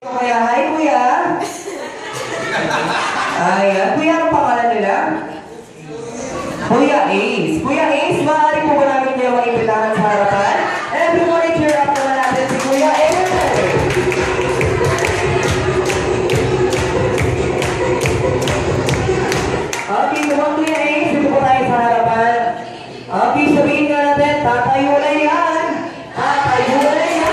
Kuya, hi kuya! Ayan, kuya, anong pangalan nila? Kuya Ace. Kuya Ace, maaari po ba namin niyo mag-imbitahan sa harapan? Everybody cheer up naman natin si Kuya Ace! Okay, naman Kuya Ace, dito po tayo sa harapan. Okay, sabihin nga natin, tatayo na yan! Tatayo na yan!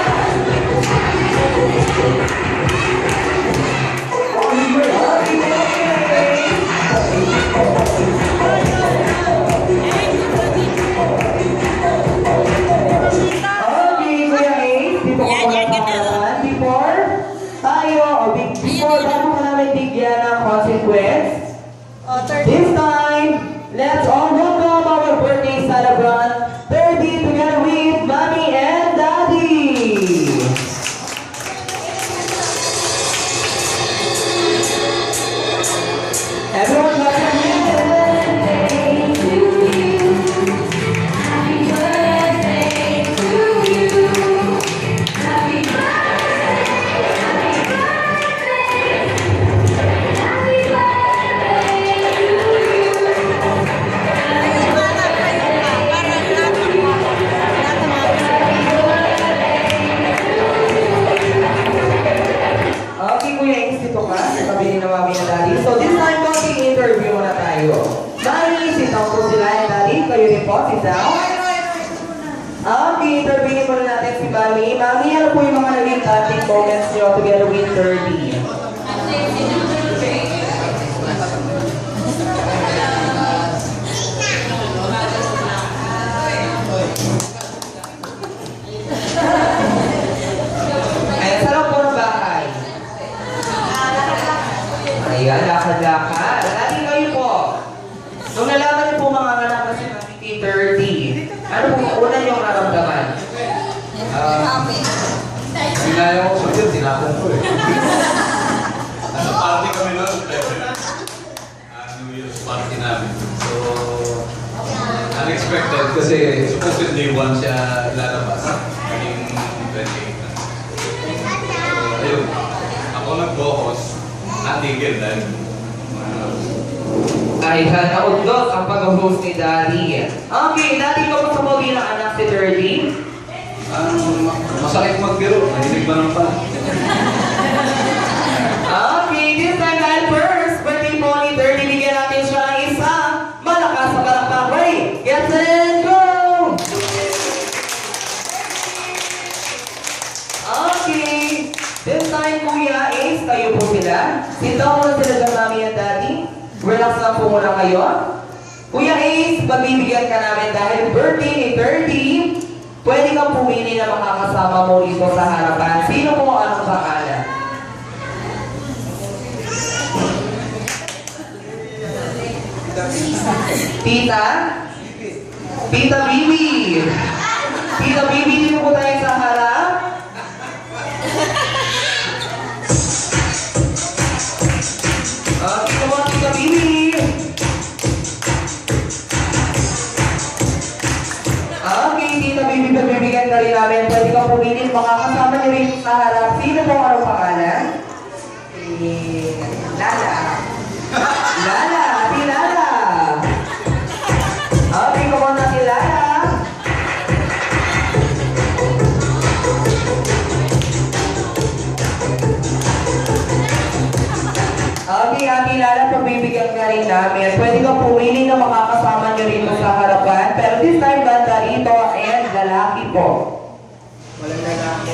Before bago ka namin bigyan ng consequence, this time, let's all welcome our birthday celebrant, 30 together with Mommy and Daddy! Everyone, clap your hands! So this time, konting interview muna tayo. Mami, sitaw po sila ni Daddy. Kayo rin po, sitaw. Interviewin muna natin si Mami. Mami, ano po yung mga naging touching moments nyo together with 30? Ayan, lakad-lakad. Dati kayo po. Nung nalaman niyo po mga anak na si Mami 30, ano po yung una niyong naramdaman? Sinaya ko sa yun, tinapon ko eh. Party kami noon, New Year's party namin. So, unexpected kasi supposedly one siya lalabas. Naging 28 na. So, ayun. Ako nag-go-host. Natigil dahil ay, naudlot ang pag-host ni Daddy. Okay, Daddy, kamusta mo bilang anak si 30? masakit magbiro. Nahilig ba ng pa? Okay, this time dahil first birthday po ni 30, bigyan natin siya ng isang malakas sa palakpak. Get set, go! Okay, this time Kuya Ace, kayo po sila. Sitaw mo na sila ng Mami at Daddy. Relax lang po muna kayo. Kuya Ace, pagbibigyan ka namin dahil birthday ni 30, pwede kang pumili na makakasama mo dito sa harapan. Sino po anong pangalan? Tita? Tita Bibi. Tita Bibi, dito po tayo sa harap. Come on, Tita Bibi. Okay, Tita Bibi, pagbibigyan ka rin namin. Pwede kang pumili, makakasama niyo rin sa harap. Sino po anong pangalan? Lala. Lala, si Lala. Okay, come on na si Lala. Okay, Ate Lala, pagbibigyan ka rin namin. Pwede kang pumili na makakasama niyo rito sa harapan. Pero this time, banda rito and lalaki po. Walang lalaki.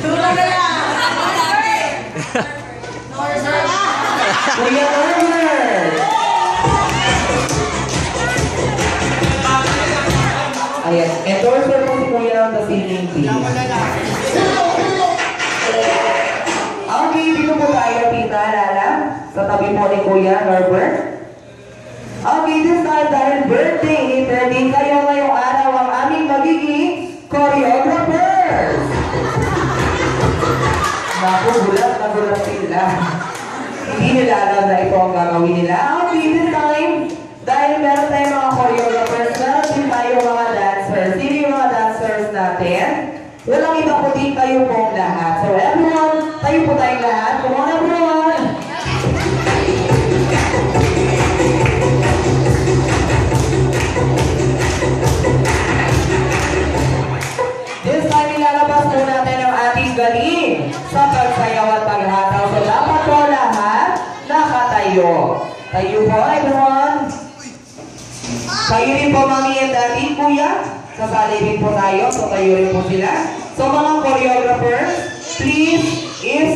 Tulong na lang! Kuya Norman! Ayan, endorser po si Kuya ng The Singing Team. Okay, dito po tayo, Tita Lala, sa tabi po ni Kuya Norbert. Okay, this time dahil birthday ni 30, kayo ngayong araw ang aming magiging choreographers! Naku, gulat na gulat sila. Hindi nila alam na ito ang gagawin nila. Okay, this time, dahil meron tayong mga choreographers, meron din tayo mga dancers. Sino yung mga dancers natin? Walang iba kundi kayo pong magaling sa pagsayaw at paghataw. So dapat po lahat nakatayo. Tayo po, everyone. Kayo rin po, mami and daddy, kuya. Kasali rin po tayo. So tayo rin po sila. So mga choreographers, please, if